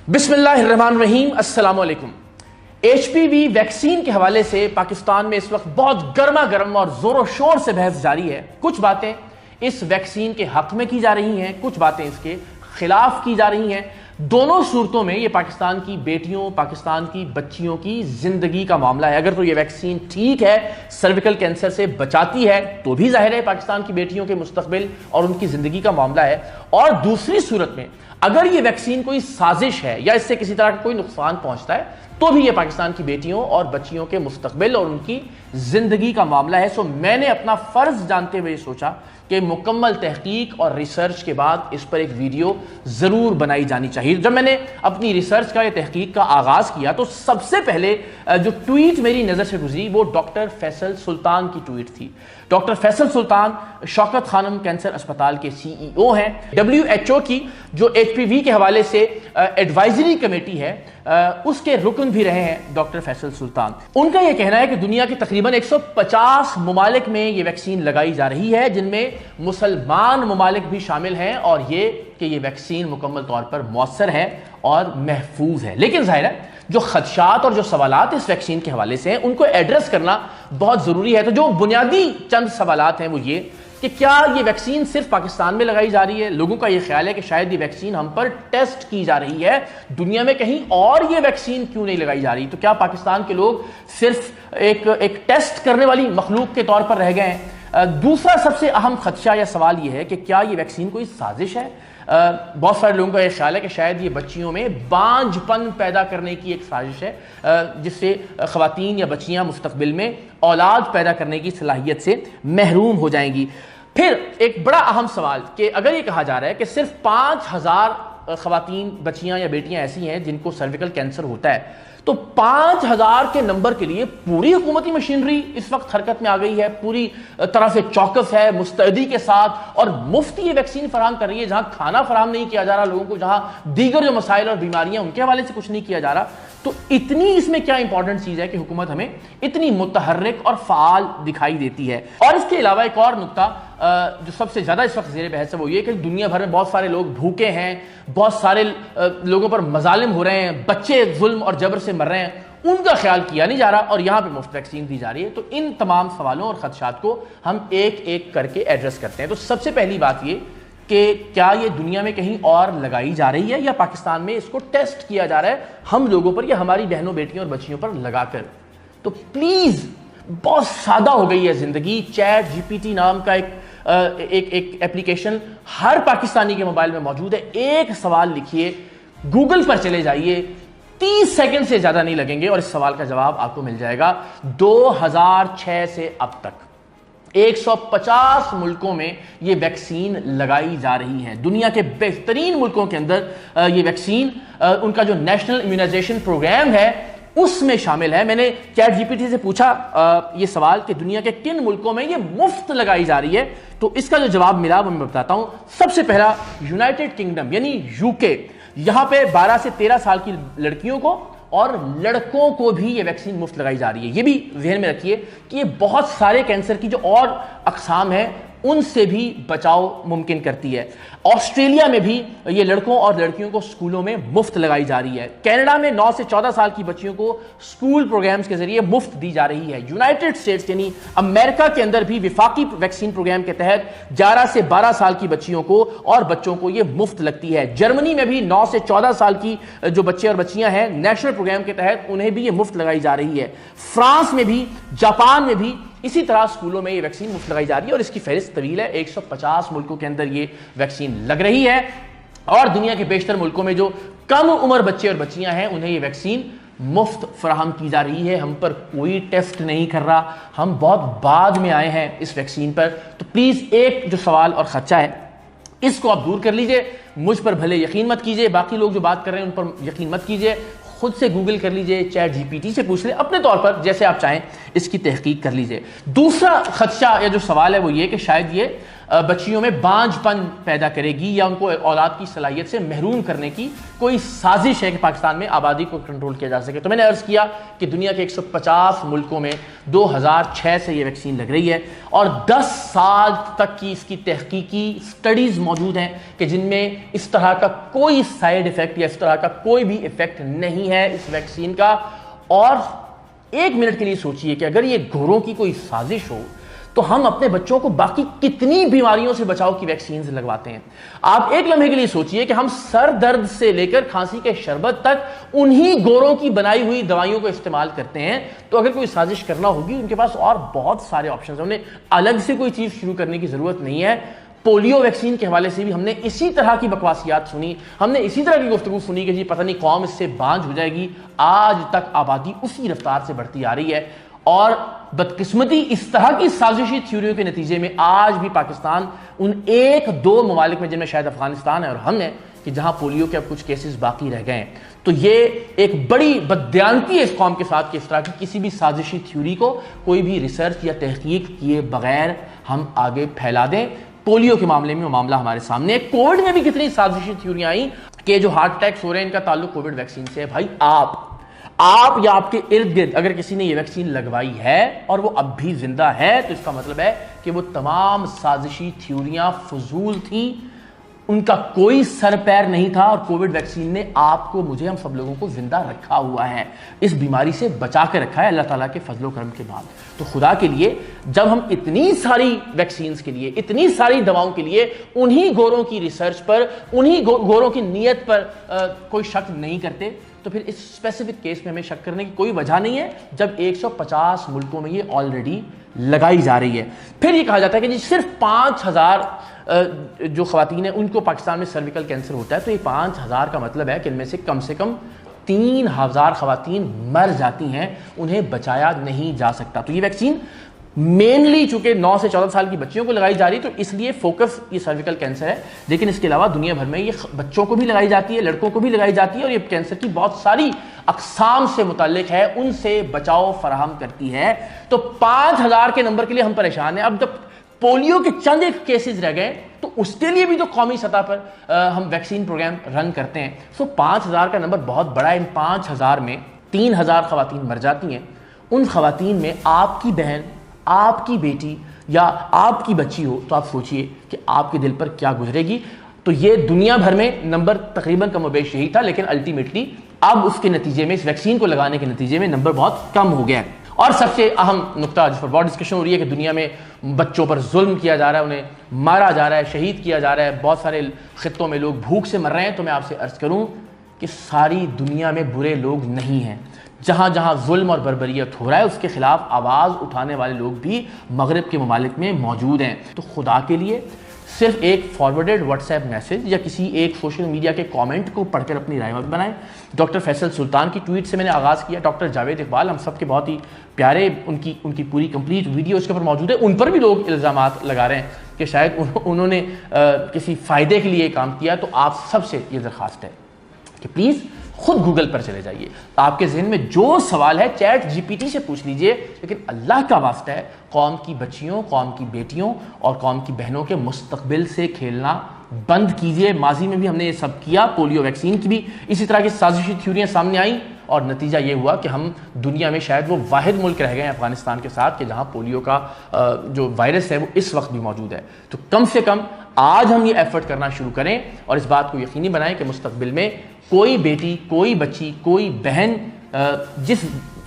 बिस्मिल्लाहिर्रहमानिर्रहीम, अस्सलाम वालेकुम। HPV वैक्सीन के हवाले से पाकिस्तान में इस वक्त बहुत गर्मा गर्म और जोरों शोर से बहस जारी है। कुछ बातें इस वैक्सीन के हक में की जा रही हैं, कुछ बातें इसके खिलाफ की जा रही हैं। दोनों सूरतों में ये पाकिस्तान की बेटियों, पाकिस्तान की बच्चियों की जिंदगी का मामला है। अगर तो ये वैक्सीन ठीक है, सर्विकल कैंसर से बचाती है, तो भी जाहिर है पाकिस्तान की बेटियों के मुस्तकबिल और उनकी जिंदगी का मामला है। और दूसरी सूरत में अगर ये वैक्सीन कोई साजिश है या इससे किसी तरह का कोई नुकसान पहुंचता है, तो भी ये पाकिस्तान की बेटियों और बच्चियों के मुस्तकबिल और उनकी जिंदगी का मामला है। सो मैंने अपना फर्ज जानते हुए सोचा कि मुकम्मल तहकीक और रिसर्च के बाद इस पर एक वीडियो जरूर बनाई जानी चाहिए। जब मैंने अपनी रिसर्च का या तहकीक का आगाज किया तो सबसे पहले जो ट्वीट मेरी नजर से गुजरी वो डॉक्टर फैसल सुल्तान की ट्वीट थी। डॉक्टर फैसल सुल्तान शौकत खानम कैंसर अस्पताल के CEO हैं। WHO की जो HPV के हवाले से एडवाइजरी कमेटी है उसके रुकन भी रहे हैं डॉक्टर फैसल सुल्तान। उनका यह कहना है कि दुनिया के तकरीबन 150 ममालिक में ये वैक्सीन लगाई जा रही है, जिनमें मुसलमान ममालिक भी शामिल हैं, और ये वैक्सीन मुकम्मल तौर पर मौसर है और महफूज है। लेकिन जाहिर है जो खदशात और जो सवालात इस वैक्सीन के हवाले से हैं उनको एड्रेस करना बहुत जरूरी है। तो जो बुनियादी चंद सवालात हैं वो ये कि क्या ये वैक्सीन सिर्फ पाकिस्तान में लगाई जा रही है। लोगों का ये ख्याल है कि शायद ये वैक्सीन हम पर टेस्ट की जा रही है, दुनिया में कहीं और ये वैक्सीन क्यों नहीं लगाई जा रही। तो क्या पाकिस्तान के लोग सिर्फ एक टेस्ट करने वाली मखलूक के तौर पर रह गए हैं। दूसरा सबसे अहम खदशा या सवाल ये है कि क्या ये वैक्सीन कोई साजिश है। बहुत सारे लोगों का यह ख्याल है कि शायद ये बच्चियों में बांझपन पैदा करने की एक साजिश है, जिससे खवातीन या बच्चियां मुस्तकबिल में औलाद पैदा करने की सलाहियत से महरूम हो जाएंगी। फिर एक बड़ा अहम सवाल कि अगर ये कहा जा रहा है कि सिर्फ 5000 खवातीन, बच्चियां या बेटियां ऐसी हैं जिनको सर्विकल कैंसर होता है, तो 5000 के नंबर के लिए पूरी हुकूमती मशीनरी इस वक्त हरकत में आ गई है, पूरी तरह से चौकस है, मुस्तैदी के साथ, और मुफ्त ये वैक्सीन फराहम कर रही है। जहां खाना फराहम नहीं किया जा रहा लोगों को, जहां दीगर जो मसाइल और बीमारियां उनके हवाले से कुछ नहीं किया जा रहा, तो इतनी इसमें क्या इंपॉर्टेंट चीज है कि हुकूमत हमें इतनी मुतहर्रिक और फाल दिखाई देती है। और इसके अलावा एक और नुक्ता जो सबसे ज्यादा इस वक्त ज़ेरे बहस है वो ये कि दुनिया भर में बहुत सारे लोग भूखे हैं, बहुत सारे लोगों पर मजालिम हो रहे हैं, बच्चे जुल्म और जबर से मर रहे हैं, उनका ख्याल किया नहीं जा रहा, और यहां पे मुफ्त वैक्सीन दी जा रही है। तो इन तमाम सवालों और खदशात को हम एक एक करके एड्रेस करते हैं। तो सबसे पहली बात ये कि क्या ये दुनिया में कहीं और लगाई जा रही है या पाकिस्तान में इसको टेस्ट किया जा रहा है हम लोगों पर या हमारी बहनों, बेटियों और बच्चियों पर लगाकर। तो प्लीज, बहुत सादा हो गई है जिंदगी। चैट GPT नाम का एक एप्लीकेशन हर पाकिस्तानी के मोबाइल में मौजूद है। एक सवाल लिखिए, गूगल पर चले जाइए, 30 सेकंड से ज्यादा नहीं लगेंगे और इस सवाल का जवाब आपको मिल जाएगा। 2006 से अब तक 150 मुल्कों में ये वैक्सीन लगाई जा रही है। दुनिया के बेहतरीन मुल्कों के अंदर ये वैक्सीन, उनका जो नेशनल इम्यूनाइजेशन प्रोग्राम है उसमें शामिल है। मैंने चैट GPT से पूछा ये सवाल कि दुनिया के किन मुल्कों में ये मुफ्त लगाई जा रही है, तो इसका जो जवाब मिला वो मैं बताता हूं। सबसे पहला यूनाइटेड किंगडम यानी UK, यहां पे 12 से 13 साल की लड़कियों को और लड़कों को भी ये वैक्सीन मुफ्त लगाई जा रही है। ये भी ध्यान में रखिए कि ये बहुत सारे कैंसर की जो और अकसाम है उनसे भी बचाव मुमकिन करती है। ऑस्ट्रेलिया में भी ये लड़कों और लड़कियों को स्कूलों में मुफ्त लगाई जा रही है। कनाडा में 9 से 14 साल की बच्चियों को स्कूल प्रोग्राम्स के जरिए मुफ्त दी जा रही है। यूनाइटेड स्टेट्स यानी अमेरिका के अंदर भी विफाकी वैक्सीन प्रोग्राम के तहत 11 से 12 साल की बच्चियों को और बच्चों को ये मुफ्त लगती है। जर्मनी में भी 9 से 14 साल की जो बच्चे और बच्चियां हैं नेशनल प्रोग्राम के तहत उन्हें भी ये मुफ्त लगाई जा रही है। फ्रांस में भी, जापान में भी इसी तरह स्कूलों में ये वैक्सीन मुफ्त लगाई जा रही है और इसकी फहरिस्त तवील है। 150 मुल्कों के अंदर ये वैक्सीन लग रही है और दुनिया के बेशतर मुल्कों में जो कम उम्र बच्चे और बच्चियां हैं उन्हें ये वैक्सीन मुफ्त फराहम की जा रही है। हम पर कोई टेस्ट नहीं कर रहा, हम बहुत बाद में आए हैं इस वैक्सीन पर। तो प्लीज एक जो सवाल और खदशा है इसको आप दूर कर लीजिए। मुझ पर भले यकीन मत कीजिए, बाकी लोग जो बात कर रहे हैं उन पर यकीन मत कीजिए, खुद से गूगल कर लीजिए, चैट GPT से पूछ ले, अपने तौर पर जैसे आप चाहें इसकी तहकीक कर लीजिए। दूसरा खदशा या जो सवाल है वो ये कि शायद ये بچیوں میں بانجھ پن پیدا کرے گی یا ان کو اولاد کی صلاحیت سے محروم کرنے کی کوئی سازش ہے کہ پاکستان میں آبادی کو کنٹرول کیا جا سکے. تو میں نے عرض کیا کہ دنیا کے 150 ملکوں میں 2006 سے یہ ویکسین لگ رہی ہے اور 10 سال تک کی اس کی تحقیقی سٹڈیز موجود ہیں کہ جن میں اس طرح کا کوئی سائیڈ ایفیکٹ یا اس طرح کا کوئی بھی ایفیکٹ نہیں ہے اس ویکسین کا. اور ایک منٹ کے لیے سوچئے کہ اگر یہ گوروں کی کوئی سازش ہو تو ہم اپنے بچوں کو باقی کتنی بیماریوں سے بچاؤ کی ویکسینز لگواتے ہیں. آپ ایک لمحے کے لیے سوچئے کہ ہم سر درد سے لے کر کھانسی کے شربت تک انہی گوروں کی بنائی ہوئی دوائیوں کو استعمال کرتے ہیں. تو اگر کوئی سازش کرنا ہوگی ان کے پاس اور بہت سارے آپشنز ہیں, انہیں الگ سے کوئی چیز شروع کرنے کی ضرورت نہیں ہے. پولیو ویکسین کے حوالے سے بھی ہم نے اسی طرح کی بکواسیات سنی, ہم نے اسی طرح کی گفتگو سنی کہ جی پتہ نہیں قوم اس سے بانجھ ہو جائے گی. آج تک آبادی اسی رفتار سے بڑھتی آ رہی ہے اور بدقسمتی اس طرح کی سازشی تھیوریوں کے نتیجے میں آج بھی پاکستان ان 1-2 ممالک میں جن میں شاید افغانستان ہے اور ہم ہیں کہ جہاں پولیو کے اب کچھ کیسز باقی رہ گئے ہیں. تو یہ ایک بڑی بددیانتی ہے اس قوم کے ساتھ کہ اس طرح کی کسی بھی سازشی تھیوری کو کوئی بھی ریسرچ یا تحقیق کیے بغیر ہم آگے پھیلا دیں. پولیو کے معاملے میں وہ معاملہ ہمارے سامنے ہے. کووڈ میں بھی کتنی سازشی تھیوریاں آئیں کہ جو ہارٹ اٹیکس ہو رہے ہیں ان کا تعلق کووڈ ویکسین سے ہے. بھائی آپ یا آپ کے ارد گرد اگر کسی نے یہ ویکسین لگوائی ہے اور وہ اب بھی زندہ ہے تو اس کا مطلب ہے کہ وہ تمام سازشی تھیوریاں فضول تھیں, ان کا کوئی سر پیر نہیں تھا اور کووڈ ویکسین نے آپ کو, مجھے, ہم سب لوگوں کو زندہ رکھا ہوا ہے, اس بیماری سے بچا کے رکھا ہے اللہ تعالیٰ کے فضل و کرم کے بعد. تو خدا کے لیے جب ہم اتنی ساری ویکسینز کے لیے, اتنی ساری دواؤں کے لیے انہی گوروں کی ریسرچ پر, انہی گوروں کی نیت پر کوئی شک نہیں کرتے تو پھر اس اسپیسیفک کیس میں ہمیں شک کرنے کی کوئی وجہ نہیں ہے جب 150 ملکوں میں یہ آلریڈی لگائی جا رہی ہے. پھر یہ کہا جاتا ہے کہ جی صرف 5000 جو خواتین ہیں ان کو پاکستان میں سرویکل کینسر ہوتا ہے. تو یہ 5000 کا مطلب ہے کہ ان میں سے کم 3000 خواتین مر جاتی ہیں, انہیں بچایا نہیں جا سکتا. تو یہ ویکسین مینلی چونکہ 9 سے 14 سال کی بچیوں کو لگائی جا رہی تو اس لیے فوکس یہ سرویکل کینسر ہے, لیکن اس کے علاوہ دنیا بھر میں یہ بچوں کو بھی لگائی جاتی ہے, لڑکوں کو بھی لگائی جاتی ہے اور یہ کینسر کی بہت ساری اقسام سے متعلق ہے, ان سے بچاؤ فراہم کرتی ہے. تو 5000 کے نمبر کے لیے ہم پریشان ہیں. اب جب پولیو کے چند ایک کیسز رہ گئے تو اس کے لیے بھی تو قومی سطح پر ہم ویکسین پروگرام رن کرتے ہیں. 5000 کا نمبر بہت بڑا ہے. ان 5000 میں 3000 خواتین مر جاتی ہیں. ان خواتین میں آپ کی بہن, آپ کی بیٹی یا آپ کی بچی ہو تو آپ سوچئے کہ آپ کے دل پر کیا گزرے گی. تو یہ دنیا بھر میں نمبر تقریباً کم و بیش یہی تھا, لیکن الٹیمیٹلی اب اس کے نتیجے میں, اس ویکسین کو لگانے کے نتیجے میں نمبر بہت کم ہو گیا ہے. اور سب سے اہم نقطہ جس پر بہت ڈسکشن ہو رہی ہے کہ دنیا میں بچوں پر ظلم کیا جا رہا ہے, انہیں مارا جا رہا ہے, شہید کیا جا رہا ہے, بہت سارے خطوں میں لوگ بھوک سے مر رہے ہیں. تو میں آپ سے عرض کروں کہ ساری دنیا میں برے لوگ نہیں ہیں. جہاں جہاں ظلم اور بربریت ہو رہا ہے اس کے خلاف آواز اٹھانے والے لوگ بھی مغرب کے ممالک میں موجود ہیں. تو خدا کے لیے صرف ایک فارورڈڈ واٹس ایپ میسج یا کسی ایک سوشل میڈیا کے کامنٹ کو پڑھ کر اپنی رائے مت بنائیں. ڈاکٹر فیصل سلطان کی ٹویٹ سے میں نے آغاز کیا. ڈاکٹر جاوید اقبال ہم سب کے بہت ہی پیارے, ان کی پوری کمپلیٹ ویڈیو اس کے اوپر موجود ہے. ان پر بھی لوگ الزامات لگا رہے ہیں کہ شاید انہوں نے کسی فائدے کے لیے کام کیا. تو آپ سب سے یہ درخواست ہے کہ پلیز خود گوگل پر چلے جائیے, آپ کے ذہن میں جو سوال ہے چیٹ جی پی ٹی سے پوچھ لیجئے, لیکن اللہ کا واسطہ ہے قوم کی بچیوں, قوم کی بیٹیوں اور قوم کی بہنوں کے مستقبل سے کھیلنا بند کیجئے. ماضی میں بھی ہم نے یہ سب کیا, پولیو ویکسین کی بھی اسی طرح کی سازشی تھیوریاں سامنے آئیں اور نتیجہ یہ ہوا کہ ہم دنیا میں شاید وہ واحد ملک رہ گئے ہیں افغانستان کے ساتھ کہ جہاں پولیو کا جو وائرس ہے وہ اس وقت بھی موجود ہے. تو کم سے کم آج ہم یہ ایفرٹ کرنا شروع کریں اور اس بات کو یقینی بنائیں کہ مستقبل میں کوئی بیٹی, کوئی بچی, کوئی بہن جس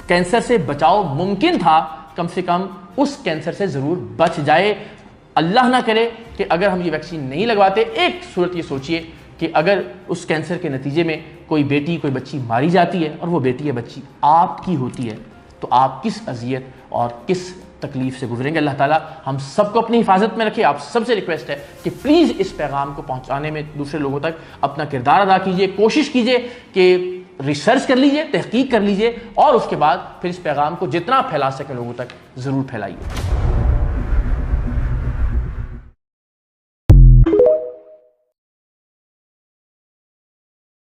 کینسر سے بچاؤ ممکن تھا کم سے کم اس کینسر سے ضرور بچ جائے. اللہ نہ کرے کہ اگر ہم یہ ویکسین نہیں لگواتے, ایک صورت یہ سوچئے کہ اگر اس کینسر کے نتیجے میں کوئی بیٹی, کوئی بچی ماری جاتی ہے اور وہ بیٹی یا بچی آپ کی ہوتی ہے تو آپ کس اذیت اور کس تکلیف سے گزریں گے. اللہ تعالیٰ ہم سب کو اپنی حفاظت میں رکھے. آپ سب سے ریکویسٹ ہے کہ پلیز اس پیغام کو پہنچانے میں دوسرے لوگوں تک اپنا کردار ادا کیجئے. کوشش کیجئے کہ ریسرچ کر لیجئے, تحقیق کر لیجئے اور اس کے بعد پھر اس پیغام کو جتنا پھیلا سکے لوگوں تک ضرور پھیلائیے.